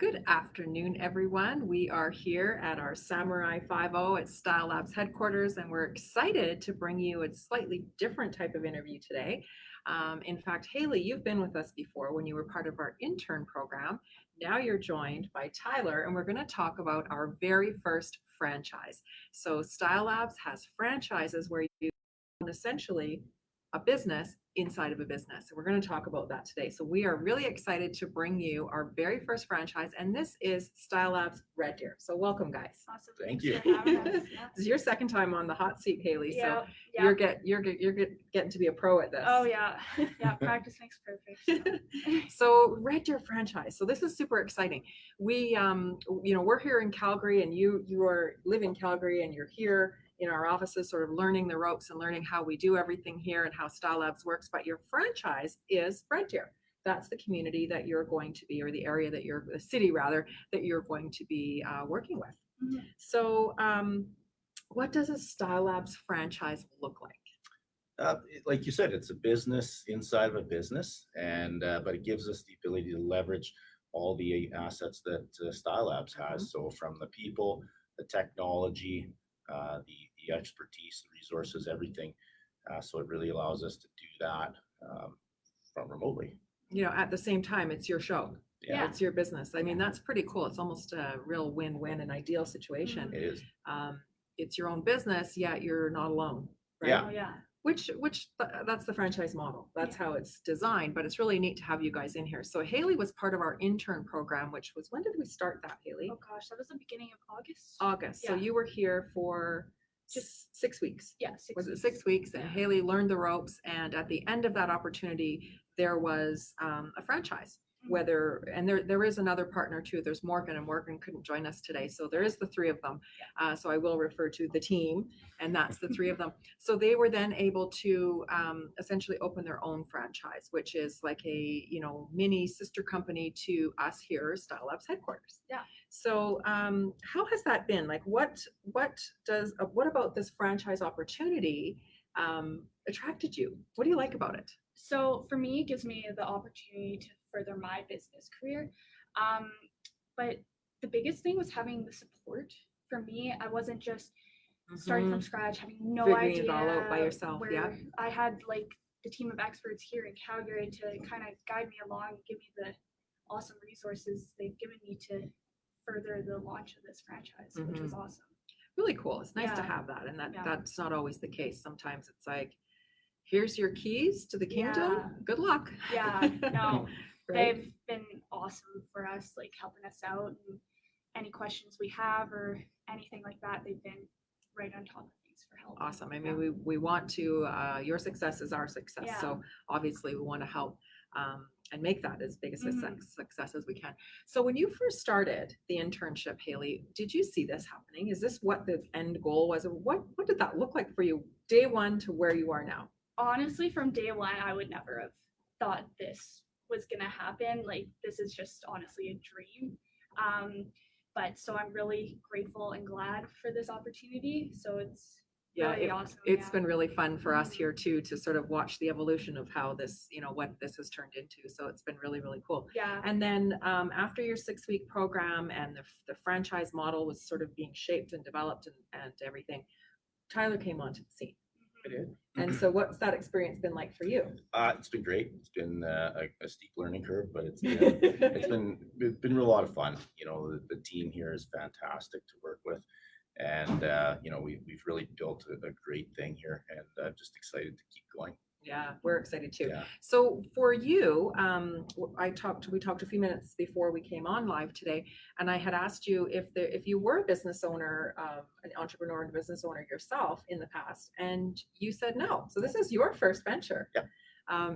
Good afternoon, everyone. We are here at our Samurai 5.0 at StyleLabs headquarters, and we're excited to bring you a slightly different type of interview today. In fact, Haley, you've been with us before when you were part of our intern program. Now you're joined by Tyler, and we're going to talk about our very first franchise. So StyleLabs has franchises where you own essentially a business inside of a business. And we're going to talk about that today. So we are really excited to bring you our very first franchise, and this is StyleLabs Red Deer. So welcome, guys. Awesome. Thank Thanks you. for having us. Yeah. This is your second time on the hot seat, Haley. Yeah, So yeah. you're getting to be a pro at this. Oh yeah, yeah. Practice makes perfect. So Red Deer franchise. So this is super exciting. We, we're here in Calgary, and you live in Calgary, and you're here in our offices, sort of learning the ropes and learning how we do everything here and how StyleLabs works. But your franchise is Red Deer. That's the community that you're going to be, or the area that the city rather, that you're going to be working with. Mhm. So, what does a StyleLabs franchise look like? Like you said, it's a business inside of a business, and but it gives us the ability to leverage all the assets that StyleLabs has. So from the people, the technology, the expertise, the resources, everything. So it really allows us to do that from remotely. At the same time, it's your show. Yeah. It's your business. I mean, that's pretty cool. It's almost a real win-win, an ideal situation. It is. It's your own business, yet you're not alone. Right? Yeah. Oh yeah. That's the franchise model. That's Yeah. how it's designed, but it's really neat to have you guys in here. So Haley was part of our intern program, which was, when did we start that, Haley? Oh gosh, that was the beginning of August. August. So Yeah. you were here for just 6 weeks. Yeah, 6 Was it weeks. 6 weeks? And Yeah. Haley learned the ropes. And at the end of that opportunity, there was a franchise. And there is another partner too. There's Morgan, and Morgan couldn't join us today. So there is the three of them. So I will refer to the team, and that's the three of them. So they were then able to essentially open their own franchise, which is like a mini sister company to us here, StyleLabs headquarters. Yeah. So how has that been? Like, what about this franchise opportunity attracted you? What do you like about it? So for me, it gives me the opportunity to further my business career. But the biggest thing was having the support. For me, I wasn't just starting from scratch, having no Figuring idea it all out by yourself. where Yeah. I had like the team of experts here in Calgary to kind of guide me along and give me the awesome resources they've given me to further the launch of this franchise, which was awesome. Really cool. It's nice to Yeah. have that, and Yeah. that's not always the case. Sometimes it's like, here's your keys to the kingdom. Yeah. Good luck. Yeah, no, Right? they've been awesome for us, like helping us out, and any questions we have or anything like that, they've been right on top of things for help. Awesome. I mean, we want to, your success is our success. Yeah. So obviously we want to help and make that as big a Mhm. success as we can. So when you first started the internship, Haley, did you see this happening? Is this what the end goal was? What did that look like for you day one to where you are now? Honestly, from day one, I would never have thought this was gonna happen. Like, this is just honestly a dream. But so I'm really grateful and glad for this opportunity. So it's really awesome. It's yeah. been really fun for us Mhm. here too, to sort of watch the evolution of how this, what this has turned into. So it's been really, really cool. Yeah. And then after your 6-week program and the franchise model was sort of being shaped and developed and everything, Tyler came onto the scene. I did. And so what's that experience been like for you? It's been great. It's been a steep learning curve, but it's been a lot of fun. The team here is fantastic to work with, and we've really built a great thing here, and I'm just excited to keep going. Yeah, we're excited too. Yeah. So for you, we talked a few minutes before we came on live today, and I had asked you if you were a business owner, an entrepreneur and business owner yourself in the past, and you said no. So this is your first venture. Yeah.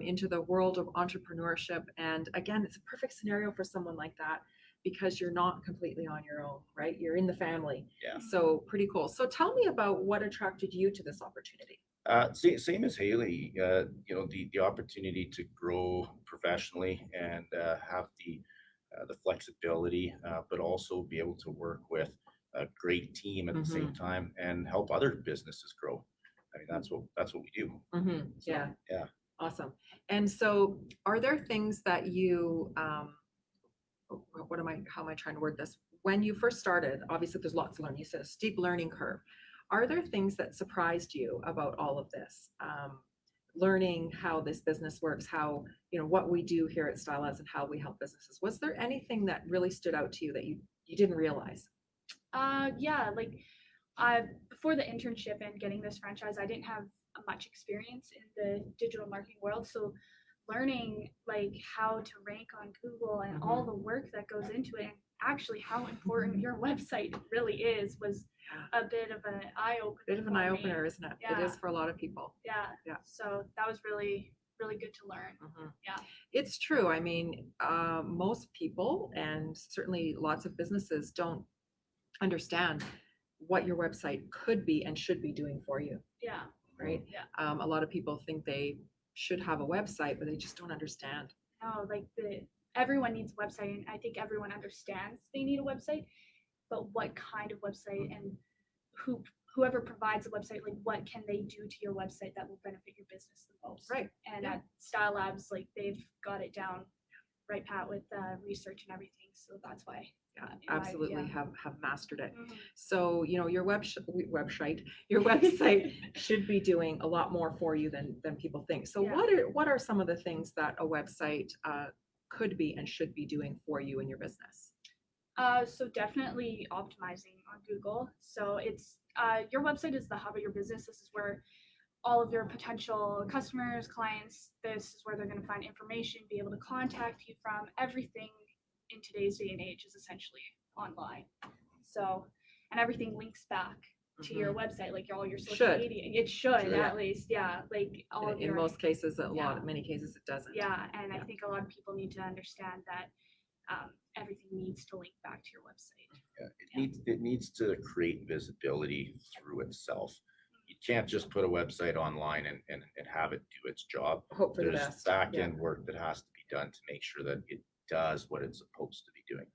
Into the world of entrepreneurship, and again, it's a perfect scenario for someone like that because you're not completely on your own, right? You're in the family. Yeah. So pretty cool. So tell me about what attracted you to this opportunity. Same as Haley, the opportunity to grow professionally and have the flexibility, but also be able to work with a great team at the same time and help other businesses grow. I mean, that's what we do. So, Yeah. Yeah. Awesome. And so are there things that you how am I trying to word this? When you first started, obviously there's lots to learn. You said a steep learning curve. Are there things that surprised you about all of this? Learning how this business works, how, what we do here at StyleLabs and how we help businesses. Was there anything that really stood out to you that you didn't realize? Yeah, like before the internship and getting this franchise, I didn't have much experience in the digital marketing world. So learning like how to rank on Google and all the work that goes into it, and actually how important your website really is, was a bit of an eye opener. Bit of an eye opener, isn't it? Yeah. It is for a lot of people. Yeah. Yeah. So that was really, really good to learn. Yeah. It's true. I mean, most people and certainly lots of businesses don't understand what your website could be and should be doing for you. Yeah. Right. Yeah. A lot of people think they should have a website, but they just don't understand. No, like everyone needs a website, and I think everyone understands they need a website, but what kind of website, and whoever provides a website, like what can they do to your website that will benefit your business the most? Right. And at StyleLabs, like they've got it down right pat with research and everything. So that's why. Absolutely have mastered it. Mhm. So, your website should be doing a lot more for you than people think. So what are some of the things that a website could be and should be doing for you in your business? So definitely optimizing on Google. So it's your website is the hub of your business. This is where all of your potential customers, clients, this is where they're going to find information, be able to contact you from. Everything in today's day and age is essentially online. So, and everything links back to your website, like all your social media. It should at least, like all of in most cases, many cases it doesn't. Yeah, and I think a lot of people need to understand that everything needs to link back to your website. Yeah, it needs to create visibility through itself. You can't just put a website online and have it do its job. Hope for the There's best. back end work that has to be done to make sure that it does what it's supposed to be doing.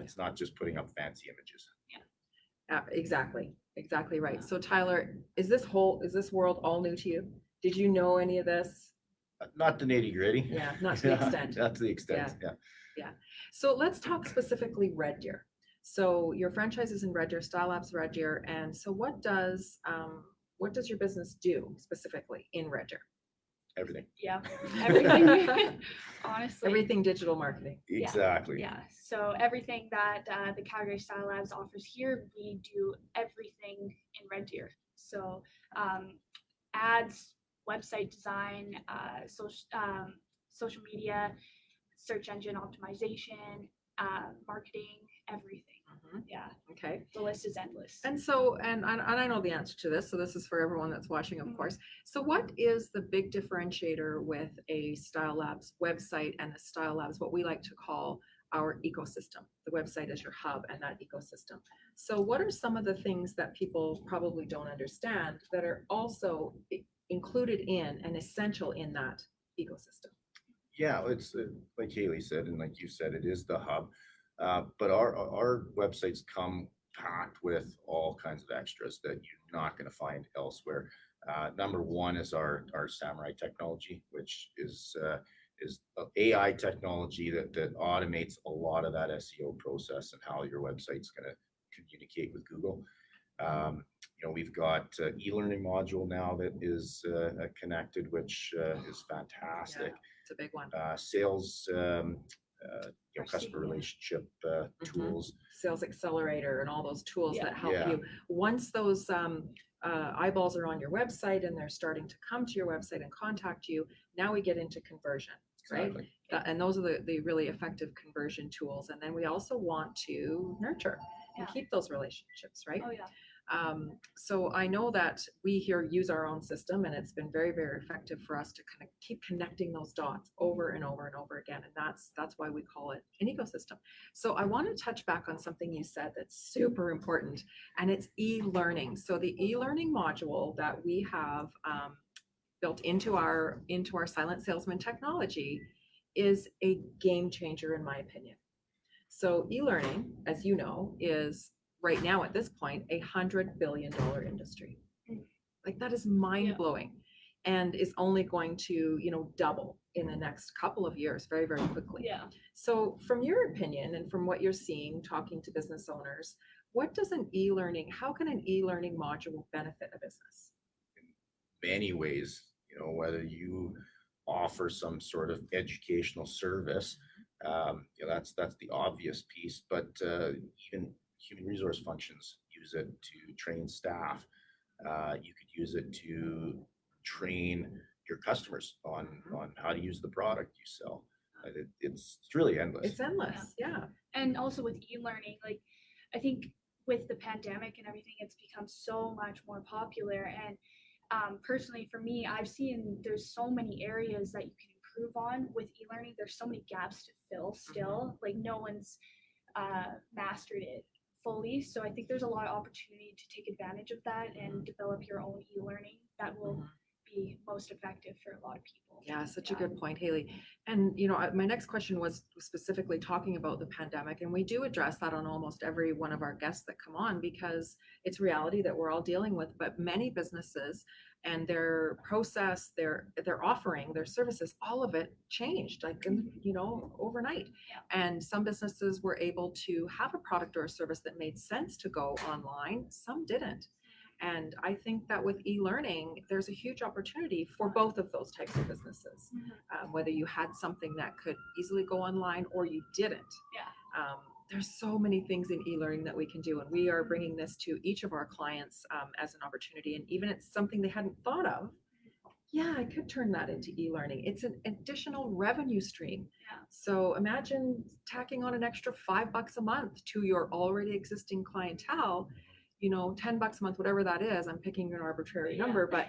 It's not just putting up fancy images. Exactly right. So Tyler, is this world all new to you? Did you know any of this? Not the nitty gritty. Yeah, not to the extent. Not to the extent. Yeah. So let's talk specifically Red Deer. So your franchise is in Red Deer, StyleLabs Red Deer, and so what does your business do specifically in Red Deer? Everything. Yeah, everything. Honestly, everything digital marketing. Exactly. Yeah. So everything that the Calgary StyleLabs offers here, we do everything in Red Deer. So ads, website design, social media, search engine optimization, marketing, everything. Yeah. Okay. The list is endless. And so, and I know the answer to this, so this is for everyone that's watching, of course. So what is the big differentiator with a StyleLabs website and a StyleLabs, what we like to call our ecosystem? The website is your hub and that ecosystem. So what are some of the things that people probably don't understand that are also included in and essential in that ecosystem? Yeah, it's like Haley said, and like you said, it is the hub. But our websites come packed with all kinds of extras that you're not going to find elsewhere. Number one is our Samurai technology, which is AI technology that automates a lot of that SEO process and how your website's going to communicate with Google. We've got e-learning module now that is connected, which is fantastic. Yeah, it's a big one. Sales. Customer relationship tools, Sales Accelerator, and all those tools that help Yeah. you. Once those eyeballs are on your website and they're starting to come to your website and contact you, now we get into conversion, right? Exactly. And those are the really effective conversion tools. And then we also want to nurture and keep those relationships, right? Oh yeah. So I know that we here use our own system, and it's been very, very effective for us to kind of keep connecting those dots over and over and over again. And that's why we call it an ecosystem. So I want to touch back on something you said that's super important, and it's e-learning. So the e-learning module that we have built into our Silent Salesman technology is a game changer, in my opinion. So e-learning, as you know, is right now at this point $100 billion industry. Like, that is mind blowing. and is only going to, double in the next couple of years very, very quickly. Yeah. So from your opinion and from what you're seeing, talking to business owners, how can an e-learning module benefit a business? Many ways, whether you offer some sort of educational service, that's the obvious piece, but even human resource functions use it to train staff. You could use it to train your customers on how to use the product you sell. It's really endless. It's endless, yeah. And also with e-learning, like I think with the pandemic and everything, it's become so much more popular. And personally, for me, I've seen there's so many areas that you can improve on with e-learning. There's so many gaps to fill still. Like no one's mastered it fully. So I think there's a lot of opportunity to take advantage of that and develop your own e-learning that will be most effective for a lot of people. Yeah, such a good point, Haley. And my next question was specifically talking about the pandemic, and we do address that on almost every one of our guests that come on because it's reality that we're all dealing with. But many businesses and their process, their offering, their services, all of it changed like overnight. Yeah. And some businesses were able to have a product or a service that made sense to go online. Some didn't. And I think that with e-learning, there's a huge opportunity for both of those types of businesses, whether you had something that could easily go online or you didn't. Yeah. There's so many things in e-learning that we can do, and we are bringing this to each of our clients as an opportunity. And even it's something they hadn't thought of. Yeah, I could turn that into e-learning. It's an additional revenue stream. Yeah. So imagine tacking on an extra $5 a month to your already existing clientele. $10 a month, whatever that is, I'm picking an arbitrary number, but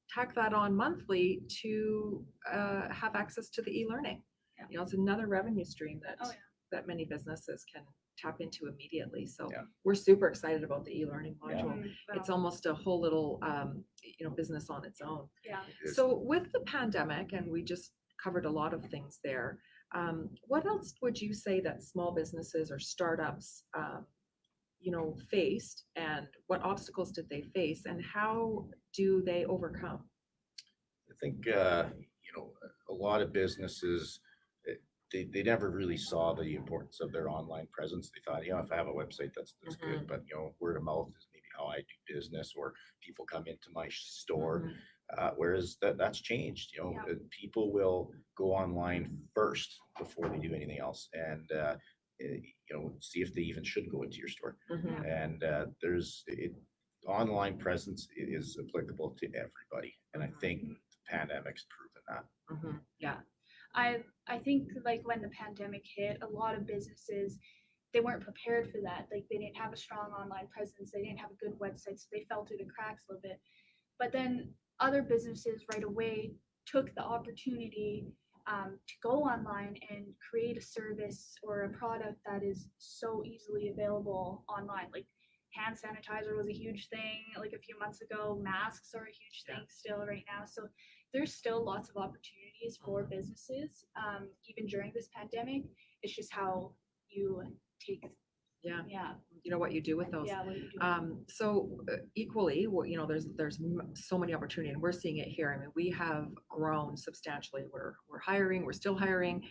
tack that on monthly to have access to the e-learning. Yeah. It's another revenue stream that many businesses can tap into immediately. So we're super excited about the e-learning module. It's almost a whole little, business on its own. Yeah. So with the pandemic, and we just covered a lot of things there, what else would you say that small businesses or startups faced, and what obstacles did they face, and how do they overcome? I think a lot of businesses, they never really saw the importance of their online presence. They thought, if I have a website, that's good, but word of mouth is maybe how I do business, or people come into my store. Whereas that's changed. People will go online first before they do anything else, and see if they even should go into your store. And online presence is applicable to everybody, and I think the pandemic's proven that. Yeah. I think like when the pandemic hit, a lot of businesses, they weren't prepared for that. Like they didn't have a strong online presence, they didn't have a good website, so they fell through the cracks a little bit. But then other businesses right away took the opportunity to go online and create a service or a product that is so easily available online. Like hand sanitizer was a huge thing like a few months ago. Masks are a huge thing still right now. So there's still lots of opportunities for businesses, even during this pandemic. It's just how you take what you do with those. What you do. So equally, there's so many opportunity, and we're seeing it here. I mean, we have grown substantially. We're hiring. We're still hiring.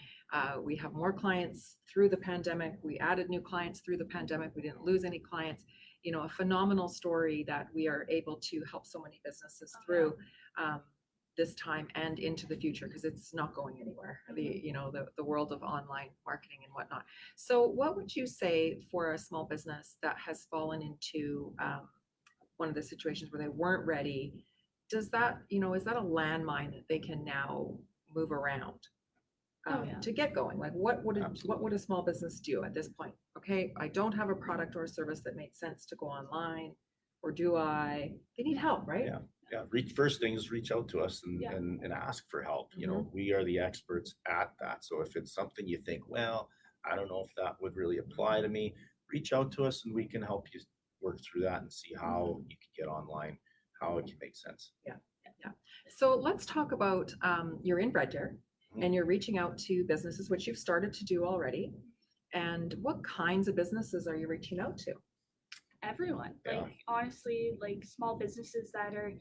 We have more clients through the pandemic. We added new clients through the pandemic. We didn't lose any clients. A phenomenal story that we are able to help so many businesses through this time and into the future, because it's not going anywhere. The world of online marketing and whatnot. So what would you say for a small business that has fallen into one of the situations where they weren't ready? Does that, is that a landmine that they can now move around to get going? Like what would a small business do at this point? Okay, I don't have a product or a service that makes sense to go online, or do I? They need help, right? Yeah. First thing is reach out to us and ask for help. We are the experts at that. So if it's something you think, well, I don't know if that would really apply to me, reach out to us and we can help you work through that and see how you can get online, how it can make sense. Yeah. So let's talk about you're in Red Deer and you're reaching out to businesses, which you've started to do already. And what kinds of businesses are you reaching out to? Everyone. Like honestly, like small businesses that are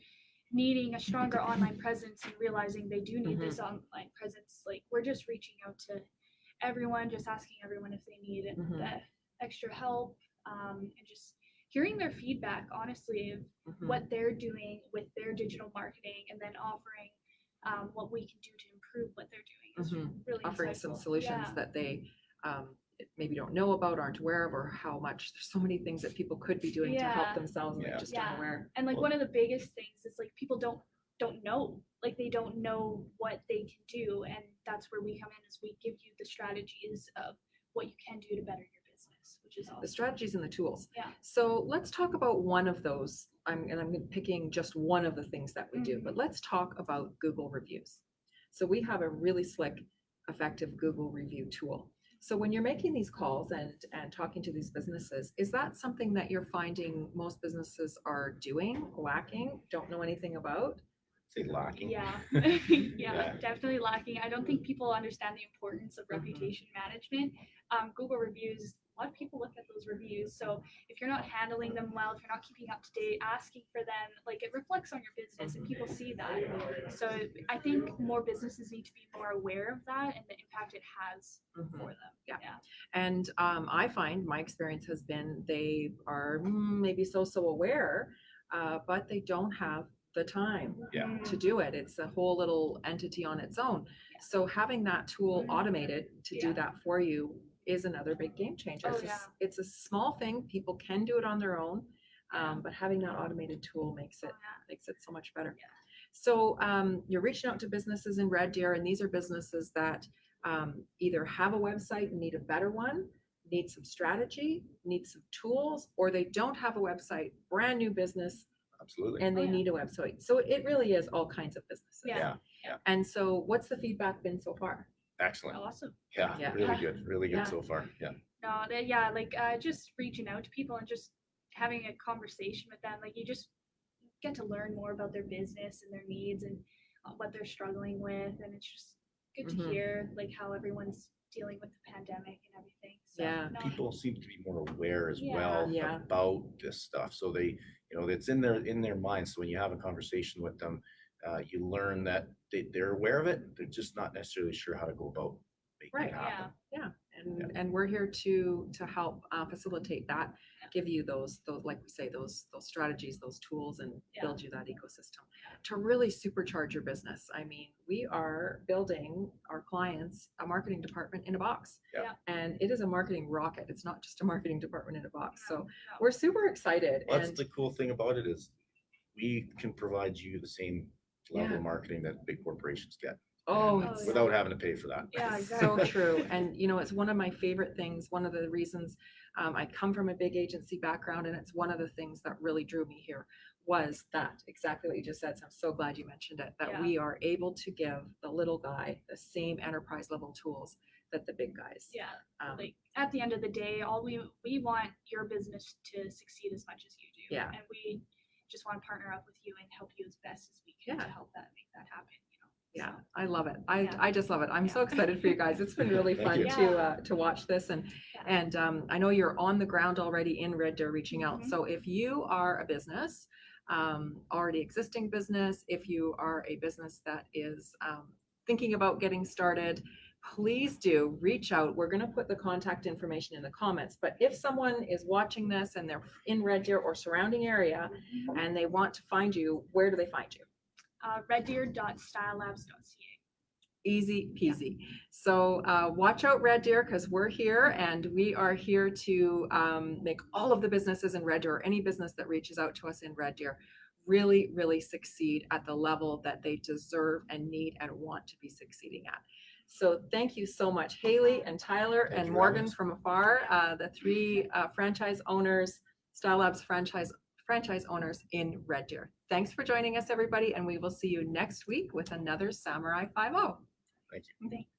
needing a stronger online presence and realizing they do need this online presence, like we're just reaching out to everyone, just asking everyone if they need that extra help, and just hearing their feedback, honestly, of what they're doing with their digital marketing, and then offering what we can do to improve what they're doing is really offering insightful. some solutions that they maybe don't know about, aren't aware of, or how much there's so many things that people could be doing to help themselves and they just aren't aware. And like one of the biggest things is like people don't know, like they don't know what they can do, and that's where we come in, is we give you the strategies of what you can do to better your business, which is awesome. The strategies and the tools. Yeah. So let's talk about one of those. I'm picking just one of the things that we do, but let's talk about Google reviews. So we have a really slick, effective Google review tool. So when you're making these calls and talking to these businesses, is that something that you're finding most businesses are doing, lacking, don't know anything about? Say lacking. Yeah. Definitely lacking. I don't think people understand the importance of reputation management. Google reviews, a lot of people look at those reviews. So if you're not handling them well, if you're not keeping up to date, asking for them, like it reflects on your business and people see that. So I think more businesses need to be more aware of that and the impact it has for them. Yeah. And I find my experience has been they are maybe so aware, but they don't have the time to do it. It's a whole little entity on its own. So having that tool automated to do that for you is another big game changer. It's a small thing. People can do it on their own, but having that automated tool makes it so much better. So you're reaching out to businesses in Red Deer, and these are businesses that either have a website and need a better one, need some strategy, need some tools, or they don't have a website, brand new business. Absolutely. And they need a website. So it really is all kinds of businesses. Yeah. And so what's the feedback been so far? Excellent. Awesome. Yeah. Really good so far. Yeah. No, like just reaching out to people and just having a conversation with them. Like you just get to learn more about their business and their needs and what they're struggling with. And it's just good to hear like how everyone's dealing with the pandemic and everything. So, people seem to be more aware as well about this stuff. So they, it's in their minds. So when you have a conversation with them, you learn that they're aware of it. They're just not necessarily sure how to go about making it happen. And we're here to help facilitate that, give you those like we say, those strategies, those tools, and build you that ecosystem to really supercharge your business. I mean, we are building our clients a marketing department in a box, and it is a marketing rocket. It's not just a marketing department in a box. So we're super excited. Well, that's the cool thing about it, is we can provide you the same level of marketing that big corporations get. Without having to pay for that. Yeah, exactly. So true. And it's one of my favorite things. One of the reasons I come from a big agency background, and it's one of the things that really drew me here was that exactly what you just said. So I'm so glad you mentioned it, that we are able to give the little guy the same enterprise level tools that the big guys. Like at the end of the day, all we want your business to succeed as much as you do. And we just want to partner up with you and help you as best as we can to help make that happen. Yeah, I love it. I just love it. I'm so excited for you guys. It's been really fun to watch this, and I know you're on the ground already in Red Deer reaching out. So if you are a business, already existing business, if you are a business that is thinking about getting started, please do reach out. We're going to put the contact information in the comments, but if someone is watching this and they're in Red Deer or surrounding area and they want to find you, where do they find you? reddeer.stylelabs.ca. Easy peasy. So watch out, Red Deer, because we're here and we are here to make all of the businesses in Red Deer, or any business that reaches out to us in Red Deer, really, really succeed at the level that they deserve and need and want to be succeeding at. So thank you so much, Haley and Tyler and Morgan from afar, the three franchise owners, StyleLabs franchise owners in Red Deer. Thanks for joining us, everybody, and we will see you next week with another Samurai 5-0. Thank you. Thanks.